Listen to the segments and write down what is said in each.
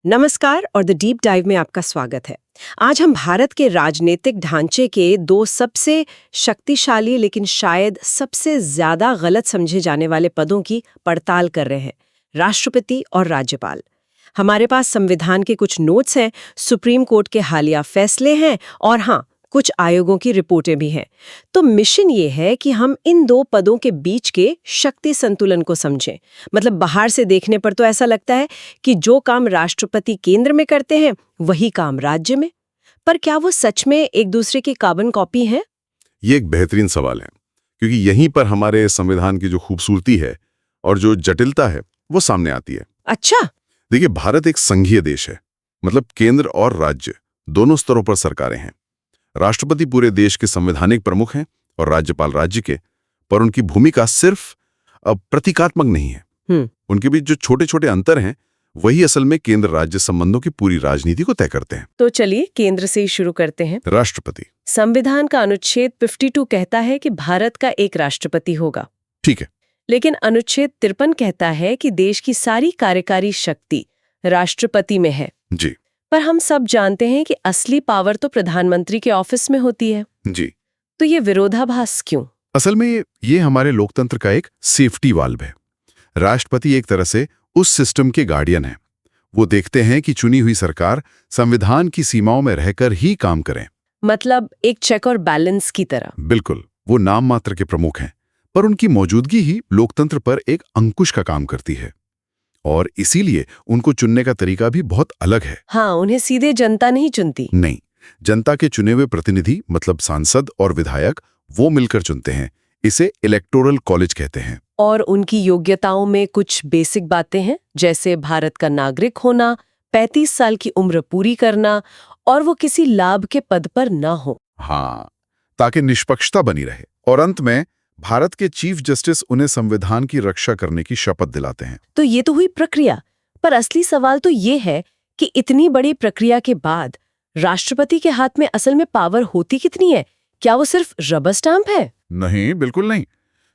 नमस्कार और the deep dive में आपका स्वागत है। आज हम भारत के राजनीतिक ढांचे के दो सबसे शक्तिशाली लेकिन शायद सबसे ज्यादा गलत समझे जाने वाले पदों की पड़ताल कर रहे हैं, राष्ट्रपति और राज्यपाल। हमारे पास संविधान के कुछ नोट्स हैं, सुप्रीम कोर्ट के हालिया फैसले हैं और हाँ, कुछ आयोगों की रिपोर्टें भी हैं। तो मिशन ये है कि हम इन दो पदों के बीच के शक्ति संतुलन को समझें। मतलब बाहर से देखने पर तो ऐसा लगता है कि जो काम राष्ट्रपति केंद्र में करते हैं वही काम राज्य में, पर क्या वो सच में एक दूसरे की कार्बन कॉपी हैं? ये एक बेहतरीन सवाल है, क्योंकि यहीं पर हमारे संविधान की जो खूबसूरती है और जो जटिलता है वो सामने आती है। अच्छा। देखिए, भारत एक संघीय देश है, मतलब केंद्र और राज्य दोनों स्तरों पर सरकारें हैं। राष्ट्रपति पूरे देश के संवैधानिक प्रमुख हैं और राज्यपाल राज्य के, पर उनकी भूमिका सिर्फ प्रतीकात्मक नहीं है। उनके बीच जो छोटे छोटे अंतर हैं वही असल में केंद्र राज्य संबंधों की पूरी राजनीति को तय करते हैं। तो चलिए केंद्र से ही शुरू करते हैं। राष्ट्रपति। संविधान का अनुच्छेद 52 कहता है कि भारत का एक राष्ट्रपति होगा। ठीक है। लेकिन अनुच्छेद 53 कहता है कि देश की सारी कार्यकारी शक्ति राष्ट्रपति में है। जी। पर हम सब जानते हैं कि असली पावर तो प्रधानमंत्री के ऑफिस में होती है। जी। तो ये विरोधाभास क्यों? असल में ये हमारे लोकतंत्र का एक सेफ्टी वाल्व है। राष्ट्रपति एक तरह से उस सिस्टम के गार्डियन है। वो देखते हैं कि चुनी हुई सरकार संविधान की सीमाओं में रहकर ही काम करे। मतलब एक चेक और बैलेंस की तरह। बिल्कुल। वो नाम मात्र के प्रमुख हैं, पर उनकी मौजूदगी ही लोकतंत्र पर एक अंकुश का काम करती है। और इसीलिए उनको चुनने का तरीका भी बहुत अलग है। हाँ, उन्हें सीधे जनता नहीं चुनती। नहीं, जनता के चुने हुए प्रतिनिधि मतलब सांसद और विधायक वो मिलकर चुनते हैं। इसे इलेक्टोरल कॉलेज कहते हैं। और उनकी योग्यताओं में कुछ बेसिक बातें हैं, जैसे भारत का नागरिक होना, 35 साल की उम्र पूरी करना और वो किसी लाभ के पद पर ना हो। हाँ, ताकि निष्पक्षता बनी रहे। और अंत में भारत के चीफ जस्टिस उन्हें संविधान की रक्षा करने की शपथ दिलाते हैं। तो ये तो हुई प्रक्रिया, पर असली सवाल तो ये है कि इतनी बड़ी प्रक्रिया के बाद राष्ट्रपति के हाथ में असल में पावर होती कितनी है? क्या वो सिर्फ रबर स्टाम्प है? नहीं, बिल्कुल नहीं।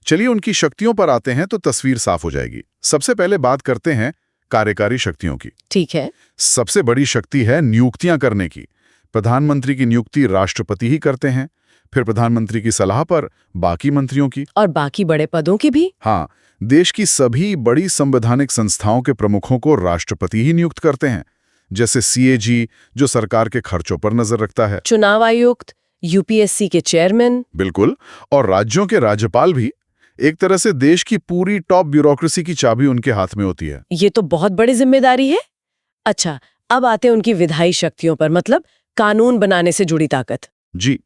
चलिए उनकी शक्तियों पर आते हैं तो तस्वीर साफ हो जाएगी। सबसे पहले बात करते हैं कार्यकारी शक्तियों की। ठीक है। सबसे बड़ी शक्ति है नियुक्तियां करने की। प्रधानमंत्री की नियुक्ति राष्ट्रपति ही करते हैं, फिर प्रधानमंत्री की सलाह पर बाकी मंत्रियों की। और बाकी बड़े पदों की भी? हाँ, देश की सभी बड़ी संवैधानिक संस्थाओं के प्रमुखों को राष्ट्रपति ही नियुक्त करते हैं, जैसे सीएजी जो सरकार के खर्चों पर नजर रखता है, चुनाव आयुक्त, यूपीएससी के चेयरमैन। बिल्कुल। और राज्यों के राज्यपाल भी। एक तरह से देश की पूरी टॉप ब्यूरोक्रेसी की चाबी उनके हाथ में होती है। ये तो बहुत बड़ी जिम्मेदारी है। अच्छा, अब आते हैं उनकी विधायी शक्तियों पर, मतलब कानून बनाने से जुड़ी ताकत। जी।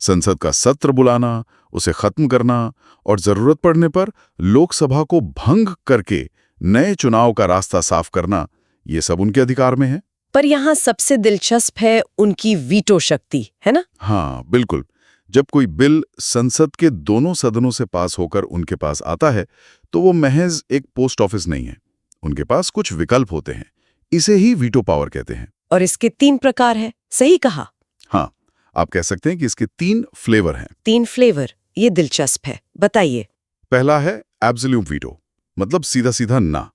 संसद का सत्र बुलाना, उसे खत्म करना और जरूरत पड़ने पर लोकसभा को भंग करके नए चुनाव का रास्ता साफ करना, ये सब उनके अधिकार में है। पर यहाँ सबसे दिलचस्प है उनकी वीटो शक्ति, है ना? हाँ, बिल्कुल। जब कोई बिल संसद के दोनों सदनों से पास होकर उनके पास आता है तो वो महज एक पोस्ट ऑफिस नहीं है। उनके पास कुछ विकल्प होते हैं। इसे ही वीटो पावर कहते हैं। और इसके 3 प्रकार है, सही कहा? हाँ, आप कह सकते हैं कि इसके 3 फ्लेवर हैं। 3 फ्लेवर, ये दिलचस्प है, बताइए। पहला है एब्सोल्यूट वीटो, मतलब सीधा सीधा ना।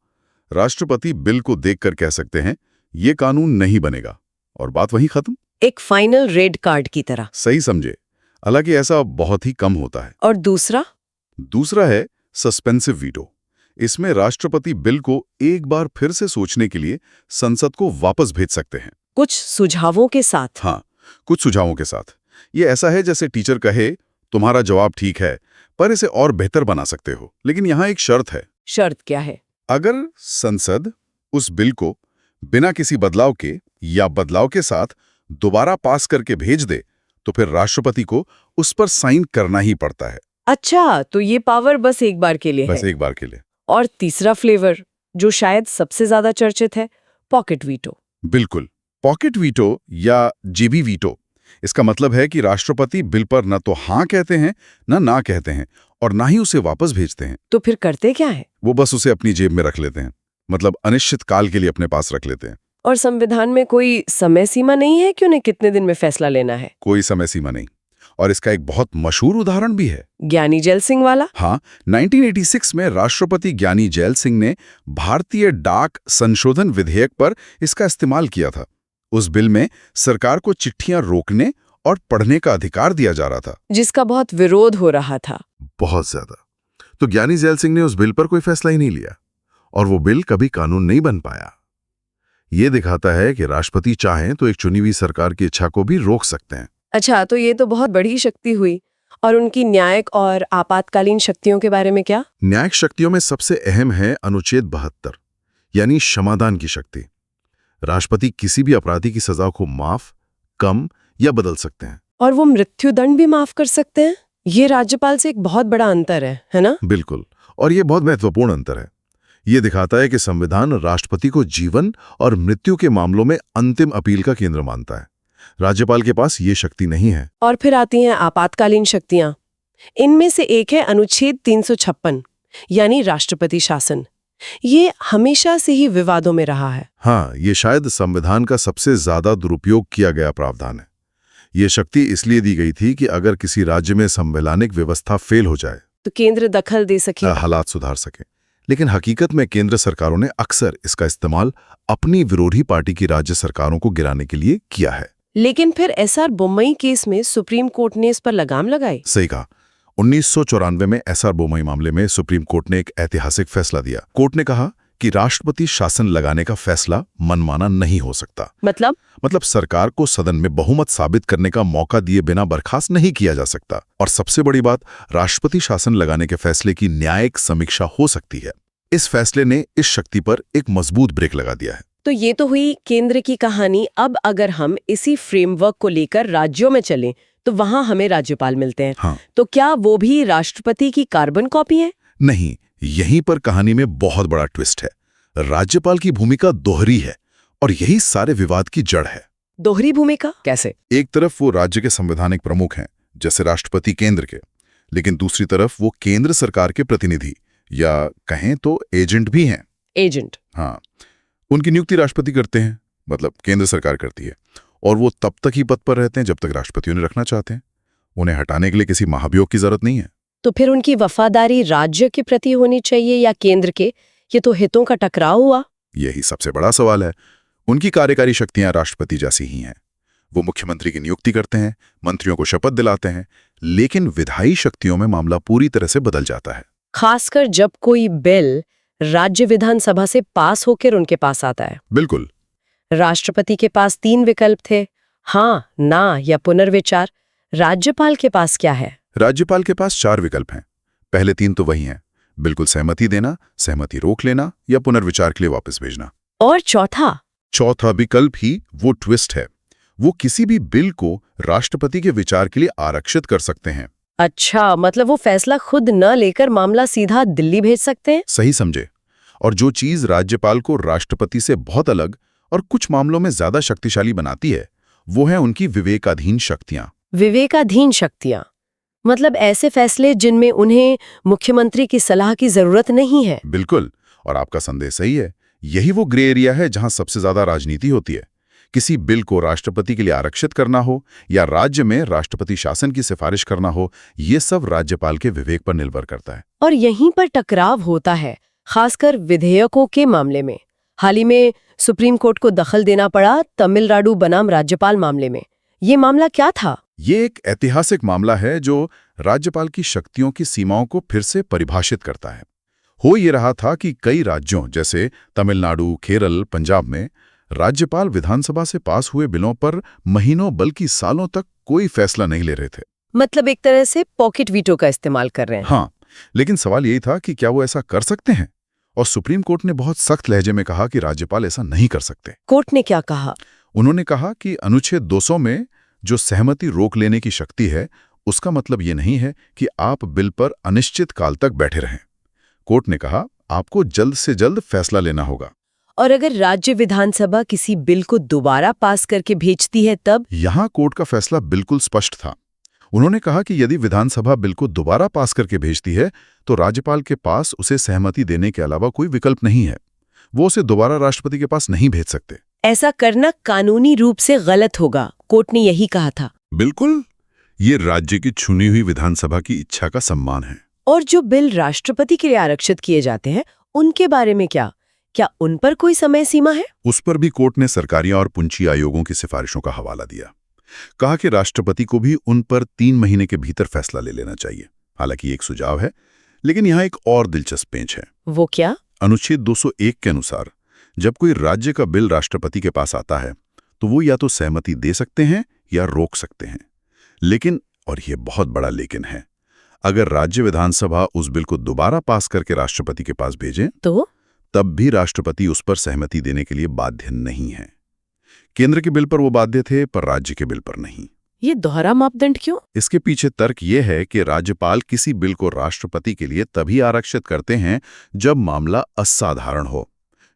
राष्ट्रपति बिल को देखकर कह सकते हैं ये कानून नहीं बनेगा, और बात वहीं खत्म। एक फाइनल रेड कार्ड की तरह। सही समझे। हालांकि ऐसा बहुत ही कम होता है। और दूसरा है सस्पेंसिव वीटो। इसमें राष्ट्रपति बिल को एक बार फिर से सोचने के लिए संसद को वापस भेज सकते हैं, कुछ सुझावों के साथ। हाँ, कुछ सुझावों के साथ। ये ऐसा है जैसे टीचर कहे तुम्हारा जवाब ठीक है, पर इसे और बेहतर बना सकते हो। लेकिन यहाँ एक शर्त है। शर्त क्या है? अगर संसद उस बिल को बिना किसी बदलाव के या बदलाव के साथ दोबारा पास करके भेज दे तो फिर राष्ट्रपति को उस पर साइन करना ही पड़ता है। अच्छा, तो ये पावर बस एक बार के लिए है। बस एक बार के लिए। और तीसरा फ्लेवर, जो शायद सबसे ज्यादा चर्चित है, पॉकेट वीटो। बिल्कुल। पॉकेट वीटो या जेबी वीटो। इसका मतलब है कि राष्ट्रपति बिल पर न तो हाँ कहते हैं ना कहते हैं, और ना ही उसे वापस भेजते हैं। तो फिर करते क्या है? वो बस उसे अपनी जेब में रख लेते हैं, मतलब अनिश्चित काल के लिए अपने पास रख लेते हैं। और संविधान में कोई समय सीमा नहीं है कि उन्हें कितने दिन में फैसला लेना है? कोई समय सीमा नहीं। और इसका एक बहुत मशहूर उदाहरण भी है। ज्ञानी जैल सिंह वाला? हाँ, 1986 में राष्ट्रपति ज्ञानी जैल सिंह ने भारतीय डाक संशोधन विधेयक पर इसका इस्तेमाल किया था। उस बिल में सरकार को चिट्ठियां रोकने और पढ़ने का अधिकार दिया जा रहा था, जिसका बहुत विरोध हो रहा था। बहुत ज्यादा। तो ज्ञानी जैल सिंह ने उस बिल पर कोई फैसला ही नहीं लिया और वो बिल कभी कानून नहीं बन पाया। ये दिखाता है कि राष्ट्रपति चाहें तो एक चुनी हुई सरकार की इच्छा को भी रोक सकते हैं। अच्छा, तो ये तो बहुत बड़ी शक्ति हुई। और उनकी न्यायिक और आपातकालीन शक्तियों के बारे में क्या? न्यायिक शक्तियों में सबसे अहम है अनुच्छेद 72, यानी क्षमादान की शक्ति। राष्ट्रपति किसी भी अपराधी की सजा को माफ, कम या बदल सकते हैं। और वो मृत्युदंड भी माफ कर सकते हैं? ये राज्यपाल से एक बहुत बड़ा अंतर है ना? बिल्कुल, और ये बहुत महत्वपूर्ण अंतर है। ये दिखाता है कि संविधान राष्ट्रपति को जीवन और मृत्यु के मामलों में अंतिम अपील का केंद्र मानता है। राज्यपाल के पास ये शक्ति नहीं है। और फिर आती हैं आपातकालीन शक्तियां। इनमें से एक है अनुच्छेद 356, यानी राष्ट्रपति शासन। ये हमेशा से ही विवादों में रहा है। हाँ, ये शायद संविधान का सबसे ज्यादा दुरुपयोग किया गया प्रावधान है। ये शक्ति इसलिए दी गई थी कि अगर किसी राज्य में संवैधानिक व्यवस्था फेल हो जाए तो केंद्र दखल दे सके, हालात सुधार सके। लेकिन हकीकत में केंद्र सरकारों ने अक्सर इसका इस्तेमाल अपनी विरोधी पार्टी की राज्य सरकारों को गिराने के लिए किया है। लेकिन फिर एसआर बोम्मई केस में सुप्रीम कोर्ट ने इस पर लगाम लगाई। सही कहा। 1994 में एसआर बोम्मई मामले में सुप्रीम कोर्ट ने एक ऐतिहासिक फैसला दिया। कोर्ट ने कहा कि राष्ट्रपति शासन लगाने का फैसला मनमाना नहीं हो सकता। मतलब सरकार को सदन में बहुमत साबित करने का मौका दिए बिना बर्खास्त नहीं किया जा सकता। और सबसे बड़ी बात, राष्ट्रपति शासन लगाने के फैसले की न्यायिक समीक्षा हो सकती है। इस फैसले ने इस शक्ति पर एक मजबूत ब्रेक लगा दिया है। तो ये तो हुई केंद्र की कहानी। अब अगर हम इसी फ्रेमवर्क को लेकर राज्यों में चलें तो वहां हमें राज्यपाल मिलते हैं। हाँ। तो क्या वो भी राष्ट्रपति की कार्बन कॉपी है? नहीं, यहीं पर कहानी में बहुत बड़ा ट्विस्ट है। राज्यपाल की भूमिका दोहरी है और यही सारे विवाद की जड़ है। दोहरी भूमिका कैसे? एक तरफ वो राज्य के संवैधानिक प्रमुख हैं, जैसे राष्ट्रपति केंद्र के, लेकिन दूसरी तरफ वो केंद्र सरकार के प्रतिनिधि या कहें तो एजेंट भी हैं। एजेंट? हाँ, उनकी नियुक्ति राष्ट्रपति करते हैं, मतलब केंद्र सरकार करती है, और वो तब तक ही पद पर रहते हैं जब तक राष्ट्रपति उन्हें रखना चाहते हैं। उन्हें हटाने के लिए किसी महाभियोग की जरूरत नहीं है। तो फिर उनकी वफादारी राज्य के प्रति होनी चाहिए या केंद्र के? ये तो हितों का टकराव हुआ। यही सबसे बड़ा सवाल है। उनकी कार्यकारी शक्तियां राष्ट्रपति जैसी ही हैं। वो मुख्यमंत्री की नियुक्ति करते हैं, मंत्रियों को शपथ दिलाते हैं, लेकिन विधायी शक्तियों में मामला पूरी तरह से बदल जाता है। खासकर जब कोई बिल राज्य विधानसभा से पास होकर उनके पास आता है। बिल्कुल। राष्ट्रपति के पास 3 विकल्प थे, हाँ, ना या पुनर्विचार। राज्यपाल के पास क्या है? राज्यपाल के पास 4 विकल्प हैं। पहले 3 तो वही हैं, बिल्कुल सहमति देना, सहमति रोक लेना या पुनर्विचार के लिए वापस भेजना। और चौथा विकल्प ही वो ट्विस्ट है। वो किसी भी बिल को राष्ट्रपति के विचार के लिए आरक्षित कर सकते हैं। अच्छा, मतलब वो फैसला खुद न लेकर मामला सीधा दिल्ली भेज सकते हैं? सही समझे। और जो चीज राज्यपाल को राष्ट्रपति से बहुत अलग और कुछ मामलों में ज्यादा शक्तिशाली बनाती है, वो है उनकी विवेकाधीन शक्तियां। विवेकाधीन शक्तियां मतलब ऐसे फैसले जिनमें उन्हें मुख्यमंत्री की सलाह की जरूरत नहीं है। बिल्कुल, और आपका संदेश सही है। यही वो ग्रे एरिया है जहां सबसे ज्यादा राजनीति होती है। किसी बिल को राष्ट्रपति के लिए आरक्षित करना हो या राज्य में राष्ट्रपति शासन की सिफारिश करना हो, ये सब राज्यपाल के विवेक पर निर्भर करता है। और यहीं पर टकराव होता है, खासकर विधेयकों के मामले में। हाल ही में सुप्रीम कोर्ट को दखल देना पड़ा तमिलनाडु बनाम राज्यपाल मामले में। ये मामला क्या था? ये एक ऐतिहासिक मामला है जो राज्यपाल की शक्तियों की सीमाओं को फिर से परिभाषित करता है। हो ये रहा था कि कई राज्यों जैसे तमिलनाडु, केरल, पंजाब में राज्यपाल विधानसभा से पास हुए बिलों पर महीनों बल्कि सालों तक कोई फैसला नहीं ले रहे थे। मतलब एक तरह से पॉकेट वीटो का इस्तेमाल कर रहे हैं। हाँ, लेकिन सवाल यही था कि क्या वो ऐसा कर सकते हैं? और सुप्रीम कोर्ट ने बहुत सख्त लहजे में कहा कि राज्यपाल ऐसा नहीं कर सकते। कोर्ट ने क्या कहा? उन्होंने कहा कि अनुच्छेद 200 में जो सहमति रोक लेने की शक्ति है, उसका मतलब ये नहीं है कि आप बिल पर अनिश्चित काल तक बैठे रहें। कोर्ट ने कहा, आपको जल्द से जल्द फैसला लेना होगा। और अगर राज्य विधानसभा किसी बिल को दोबारा पास करके भेजती है तब? यहां कोर्ट का फैसला बिल्कुल स्पष्ट था। उन्होंने कहा कि यदि विधानसभा बिल को दोबारा पास करके भेजती है तो राज्यपाल के पास उसे सहमति देने के अलावा कोई विकल्प नहीं है। वो उसे दोबारा राष्ट्रपति के पास नहीं भेज सकते। ऐसा करना कानूनी रूप से गलत होगा, कोर्ट ने यही कहा था। बिल्कुल, ये राज्य की चुनी हुई विधानसभा की इच्छा का सम्मान है। और जो बिल राष्ट्रपति के लिए आरक्षित किए जाते हैं उनके बारे में क्या उन पर कोई समय सीमा है? उस पर भी कोर्ट ने सरकारिया और पूंजी आयोगों की सिफारिशों का हवाला दिया। कहा कि राष्ट्रपति को भी उन पर 3 महीने के भीतर फैसला ले लेना चाहिए। हालांकि एक सुझाव है, लेकिन यहाँ एक और दिलचस्प पेंच है। वो क्या? अनुच्छेद 201 के अनुसार जब कोई राज्य का बिल राष्ट्रपति के पास आता है तो वो या तो सहमति दे सकते हैं या रोक सकते हैं। लेकिन, और ये बहुत बड़ा लेकिन है, अगर राज्य विधानसभा उस बिल को दोबारा पास करके राष्ट्रपति के पास भेजें तो तब भी राष्ट्रपति उस पर सहमति देने के लिए बाध्य नहीं है। केंद्र के बिल पर वो बाध्य थे, पर राज्य के बिल पर नहीं। ये दोहरा मापदंड क्यों? इसके पीछे तर्क ये है कि राज्यपाल किसी बिल को राष्ट्रपति के लिए तभी आरक्षित करते हैं जब मामला असाधारण हो,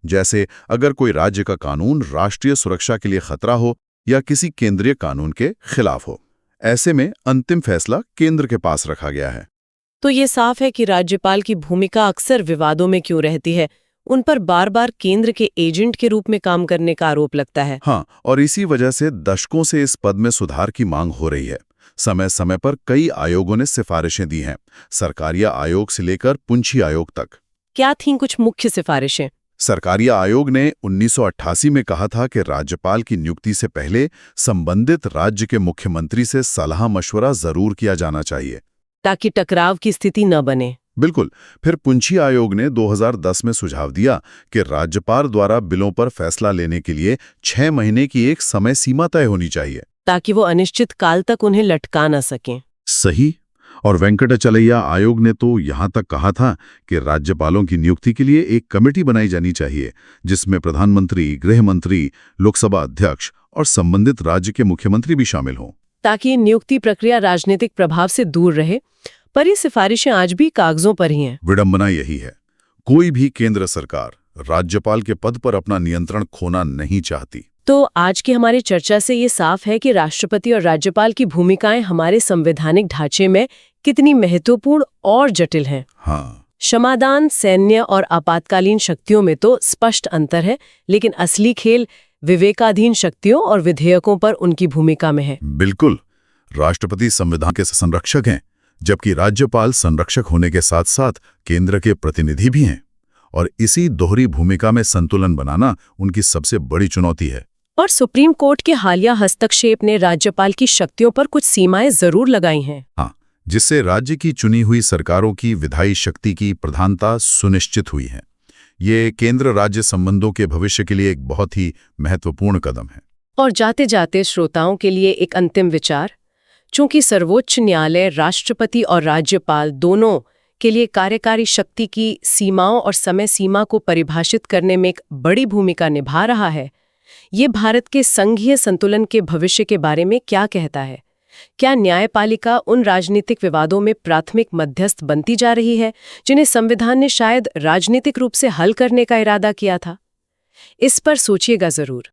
जैसे अगर कोई राज्य का कानून राष्ट्रीय सुरक्षा के लिए खतरा हो या किसी केंद्रीय कानून के खिलाफ हो। ऐसे में अंतिम फैसला केंद्र के पास रखा गया है। तो ये साफ है कि राज्यपाल की भूमिका अक्सर विवादों में क्यों रहती है। उन पर बार बार केंद्र के एजेंट के रूप में काम करने का आरोप लगता है। हाँ, और इसी वजह से दशकों से इस पद में सुधार की मांग हो रही है। समय समय पर कई आयोगों ने सिफारिशें दी हैं, सरकारिया आयोग से लेकर पूंजी आयोग तक। क्या थीं कुछ मुख्य सिफारिशें? सरकारिया आयोग ने 1988 में कहा था कि राज्यपाल की नियुक्ति से पहले संबंधित राज्य के मुख्यमंत्री से सलाह मशवरा जरूर किया जाना चाहिए, ताकि टकराव की स्थिति न बने। बिल्कुल। फिर पूंजी आयोग ने 2010 में सुझाव दिया कि राज्यपाल द्वारा बिलों पर फैसला लेने के लिए 6 महीने की एक समय सीमा तय होनी चाहिए, ताकि वो अनिश्चित काल तक उन्हें लटका न सकें। सही। और वेंकटाचलैया आयोग ने तो यहां तक कहा था कि राज्यपालों की नियुक्ति के लिए एक कमेटी बनाई जानी चाहिए, जिसमें प्रधानमंत्री, गृह मंत्री, लोकसभा अध्यक्ष और संबंधित राज्य के मुख्यमंत्री भी शामिल हों, ताकि नियुक्ति प्रक्रिया राजनीतिक प्रभाव से दूर रहे। पर ये सिफारिशें आज भी कागजों पर ही हैं। विडंबना यही है, कोई भी केंद्र सरकार राज्यपाल के पद पर अपना नियंत्रण खोना नहीं चाहती। तो आज की हमारी चर्चा से ये साफ है कि राष्ट्रपति और राज्यपाल की भूमिकाएं हमारे संवैधानिक ढांचे में कितनी महत्वपूर्ण और जटिल हैं। हाँ, क्षमादान, सैन्य और आपातकालीन शक्तियों में तो स्पष्ट अंतर है, लेकिन असली खेल विवेकाधीन शक्तियों और विधेयकों पर उनकी भूमिका में है। बिल्कुल। राष्ट्रपति संविधान के संरक्षक हैं, जबकि राज्यपाल संरक्षक होने के साथ साथ केंद्र के प्रतिनिधि भी हैं। और इसी दोहरी भूमिका में संतुलन बनाना उनकी सबसे बड़ी चुनौती है। और सुप्रीम कोर्ट के हालिया हस्तक्षेप ने राज्यपाल की शक्तियों पर कुछ सीमाएं जरूर लगाई हैं। हाँ, जिससे राज्य की चुनी हुई सरकारों की विधायी शक्ति की प्रधानता सुनिश्चित हुई है। ये केंद्र राज्य संबंधों के भविष्य के लिए एक बहुत ही महत्वपूर्ण कदम है। और जाते जाते श्रोताओं के लिए एक अंतिम विचार। चूंकि सर्वोच्च न्यायालय राष्ट्रपति और राज्यपाल दोनों के लिए कार्यकारी शक्ति की सीमाओं और समय सीमा को परिभाषित करने में एक बड़ी भूमिका निभा रहा है, ये भारत के संघीय संतुलन के भविष्य के बारे में क्या कहता है? क्या न्यायपालिका उन राजनीतिक विवादों में प्राथमिक मध्यस्थ बनती जा रही है जिन्हें संविधान ने शायद राजनीतिक रूप से हल करने का इरादा किया था? इस पर सोचिएगा जरूर।